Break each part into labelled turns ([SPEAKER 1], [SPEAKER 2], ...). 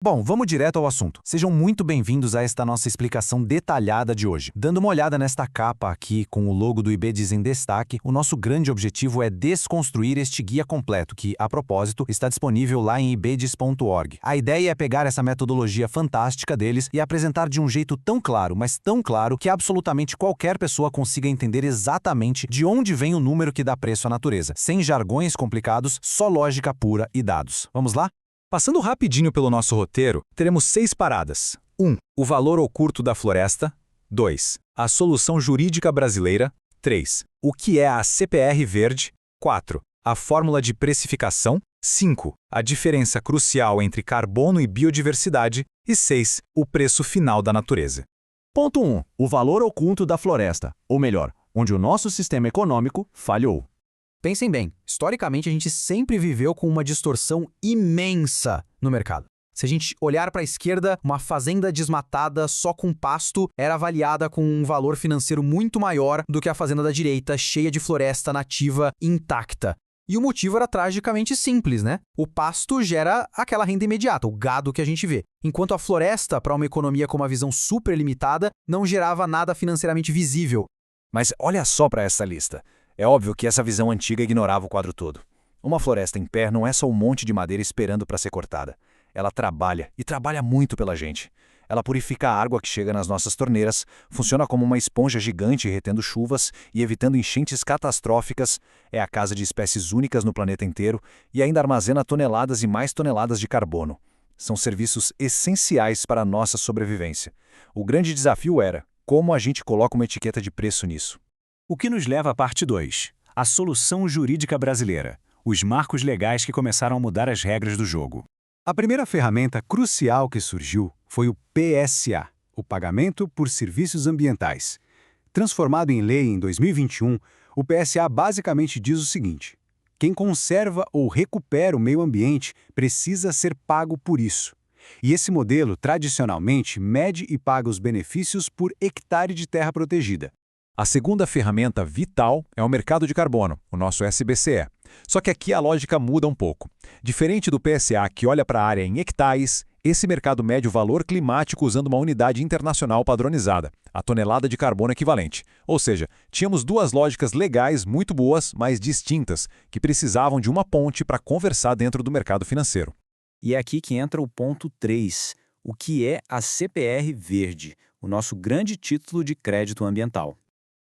[SPEAKER 1] Bom, vamos direto ao assunto. Sejam muito bem-vindos a esta nossa explicação detalhada de hoje. Dando uma olhada nesta capa aqui, com o logo do IBDIS em destaque, o nosso grande objetivo é desconstruir este guia completo, que, a propósito, está disponível lá em ibdis.org. A ideia é pegar essa metodologia fantástica deles e apresentar de um jeito tão claro, mas tão claro, que absolutamente qualquer pessoa consiga entender exatamente de onde vem o número que dá preço à natureza, sem jargões complicados, só lógica pura e dados. Vamos lá? Passando rapidinho pelo nosso roteiro, teremos 6 paradas. 1. O valor oculto da floresta. 2. A solução jurídica brasileira. 3. O que é a CPR verde. 4. A fórmula de precificação. 5. A diferença crucial entre carbono e biodiversidade. E 6. O preço final da natureza.
[SPEAKER 2] Ponto 1. O valor oculto da floresta, ou melhor, onde o nosso sistema econômico falhou.
[SPEAKER 1] Pensem bem, historicamente a gente sempre viveu com uma distorção imensa no mercado. Se a gente olhar para a esquerda, uma fazenda desmatada só com pasto era avaliada com um valor financeiro muito maior do que a fazenda da direita, cheia de floresta nativa intacta. E o motivo era tragicamente simples, né? O pasto gera aquela renda imediata, o gado que a gente vê. Enquanto a floresta, para uma economia com uma visão super limitada, não gerava nada financeiramente visível.
[SPEAKER 3] Mas olha só para essa lista. É óbvio que essa visão antiga ignorava o quadro todo. Uma floresta em pé não é só um monte de madeira esperando para ser cortada. Ela trabalha, e trabalha muito pela gente. Ela purifica a água que chega nas nossas torneiras, funciona como uma esponja gigante retendo chuvas e evitando enchentes catastróficas, é a casa de espécies únicas no planeta inteiro e ainda armazena toneladas e mais toneladas de carbono. São serviços essenciais para a nossa sobrevivência. O grande desafio era como a gente coloca uma etiqueta de preço nisso.
[SPEAKER 4] O que nos leva à parte 2, a solução jurídica brasileira, os marcos legais que começaram a mudar as regras do jogo.
[SPEAKER 5] A primeira ferramenta crucial que surgiu foi o PSA, o Pagamento por Serviços Ambientais. Transformado em lei em 2021, o PSA basicamente diz o seguinte: quem conserva ou recupera o meio ambiente precisa ser pago por isso. E esse modelo, tradicionalmente, mede e paga os benefícios por hectare de terra protegida.
[SPEAKER 3] A segunda ferramenta vital é o mercado de carbono, o nosso SBCE. Só que aqui a lógica muda um pouco. Diferente do PSA, que olha para a área em hectares, esse mercado mede o valor climático usando uma unidade internacional padronizada, a tonelada de carbono equivalente. Ou seja, tínhamos duas lógicas legais muito boas, mas distintas, que precisavam de uma ponte para conversar dentro do mercado financeiro.
[SPEAKER 6] E é aqui que entra o ponto 3, o que é a CPR verde, o nosso grande título de crédito ambiental.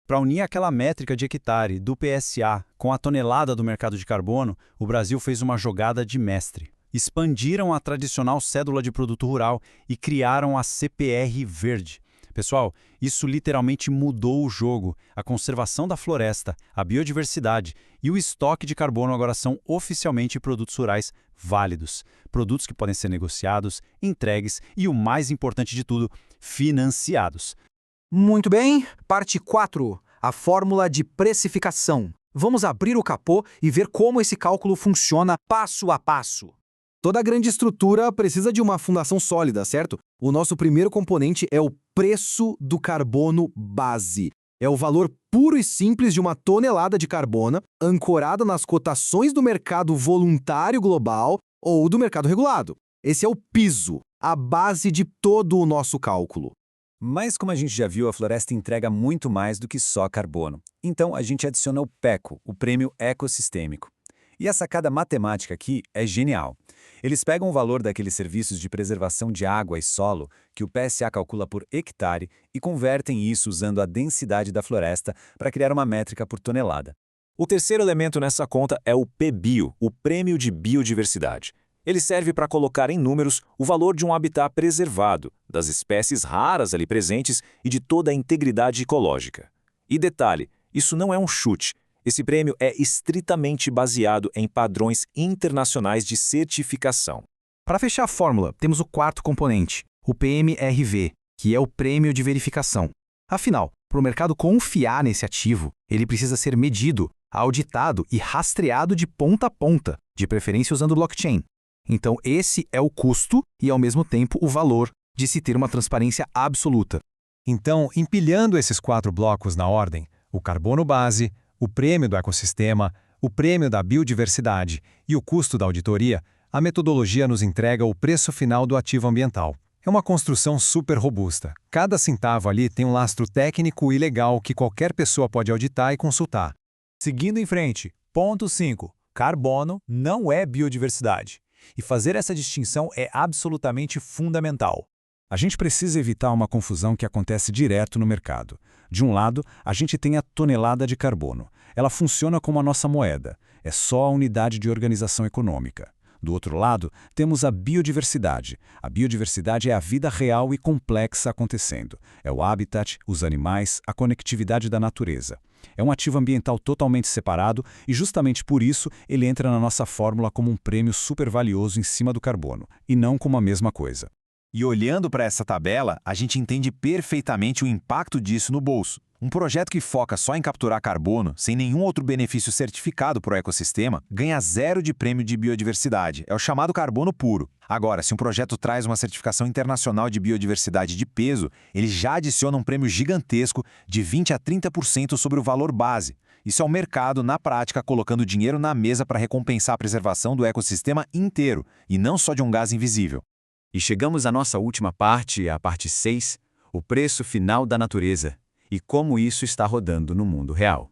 [SPEAKER 7] Para unir aquela métrica de hectare do PSA com a tonelada do mercado de carbono, o Brasil fez uma jogada de mestre. Expandiram a tradicional cédula de produto rural e criaram a CPR verde. Pessoal, isso literalmente mudou o jogo. A conservação da floresta, a biodiversidade e o estoque de carbono agora são oficialmente produtos rurais válidos. Produtos que podem ser negociados, entregues e, o mais importante de tudo, financiados.
[SPEAKER 1] Muito bem, parte 4, a fórmula de precificação. Vamos abrir o capô e ver como esse cálculo funciona passo a passo. Toda grande estrutura precisa de uma fundação sólida, certo? O nosso primeiro componente é o preço do carbono base. É o valor puro e simples de uma tonelada de carbono ancorada nas cotações do mercado voluntário global ou do mercado regulado. Esse é o piso, a base de todo o nosso cálculo.
[SPEAKER 3] Mas como a gente já viu, a floresta entrega muito mais do que só carbono. Então a gente adiciona o PECO, o Prêmio Ecossistêmico. E a sacada matemática aqui é genial. Eles pegam o valor daqueles serviços de preservação de água e solo, que o PSA calcula por hectare, e convertem isso usando a densidade da floresta para criar uma métrica por tonelada. O terceiro elemento nessa conta é o PBio, o Prêmio de Biodiversidade. Ele serve para colocar em números o valor de um habitat preservado, das espécies raras ali presentes e de toda a integridade ecológica. E detalhe, isso não é um chute. Esse prêmio é estritamente baseado em padrões internacionais de certificação.
[SPEAKER 1] Para fechar a fórmula, temos o quarto componente, o PMRV, que é o prêmio de verificação. Afinal, para o mercado confiar nesse ativo, ele precisa ser medido, auditado e rastreado de ponta a ponta, de preferência usando blockchain. Então, esse é o custo e, ao mesmo tempo, o valor de se ter uma transparência absoluta.
[SPEAKER 8] Então, empilhando esses 4 blocos na ordem, o carbono base, o prêmio do ecossistema, o prêmio da biodiversidade e o custo da auditoria, A metodologia nos entrega o preço final do ativo ambiental. É uma construção super robusta. Cada centavo ali tem um lastro técnico e legal que qualquer pessoa pode auditar e consultar.
[SPEAKER 1] Seguindo em frente, ponto 5. Carbono não é biodiversidade. E fazer essa distinção é absolutamente fundamental.
[SPEAKER 3] A gente precisa evitar uma confusão que acontece direto no mercado. De um lado, a gente tem a tonelada de carbono. Ela funciona como a nossa moeda. É só a unidade de organização econômica. Do outro lado, temos a biodiversidade. A biodiversidade é a vida real e complexa acontecendo. É o habitat, os animais, a conectividade da natureza. É um ativo ambiental totalmente separado e justamente por isso ele entra na nossa fórmula como um prêmio super valioso em cima do carbono, e não como a mesma coisa.
[SPEAKER 2] E olhando para essa tabela, a gente entende perfeitamente o impacto disso no bolso. Um projeto que foca só em capturar carbono, sem nenhum outro benefício certificado para o ecossistema, ganha 0 de prêmio de biodiversidade. É o chamado carbono puro. Agora, se um projeto traz uma certificação internacional de biodiversidade de peso, ele já adiciona um prêmio gigantesco de 20 a 30% sobre o valor base. Isso é o mercado, na prática, colocando dinheiro na mesa para recompensar a preservação do ecossistema inteiro, e não só de um gás invisível.
[SPEAKER 6] E chegamos à nossa última parte, a parte 6, o preço final da natureza e como isso está rodando no mundo real.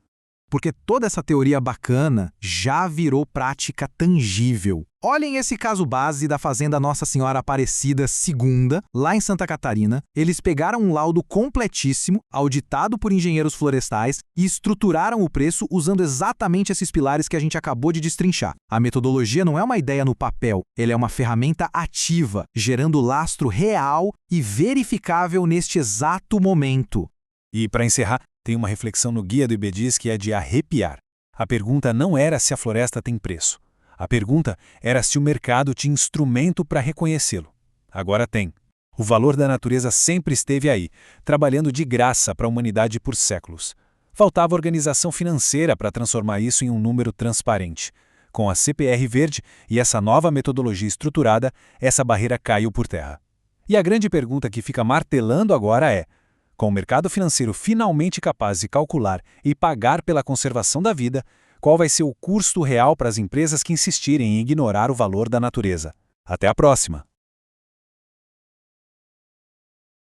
[SPEAKER 1] Porque toda essa teoria bacana já virou prática tangível. Olhem esse caso base da Fazenda Nossa Senhora Aparecida II, lá em Santa Catarina. Eles pegaram um laudo completíssimo, auditado por engenheiros florestais, e estruturaram o preço usando exatamente esses pilares que a gente acabou de destrinchar. A metodologia não é uma ideia no papel, ela é uma ferramenta ativa, gerando lastro real e verificável neste exato momento.
[SPEAKER 3] E, para encerrar, tem uma reflexão no guia do IBDIS que é de arrepiar. A pergunta não era se a floresta tem preço. A pergunta era se o mercado tinha instrumento para reconhecê-lo. Agora tem. O valor da natureza sempre esteve aí, trabalhando de graça para a humanidade por séculos. Faltava organização financeira para transformar isso em um número transparente. Com a CPR Verde e essa nova metodologia estruturada, essa barreira caiu por terra. E a grande pergunta que fica martelando agora é: com o mercado financeiro finalmente capaz de calcular e pagar pela conservação da vida, qual vai ser o custo real para as empresas que insistirem em ignorar o valor da natureza? Até a próxima!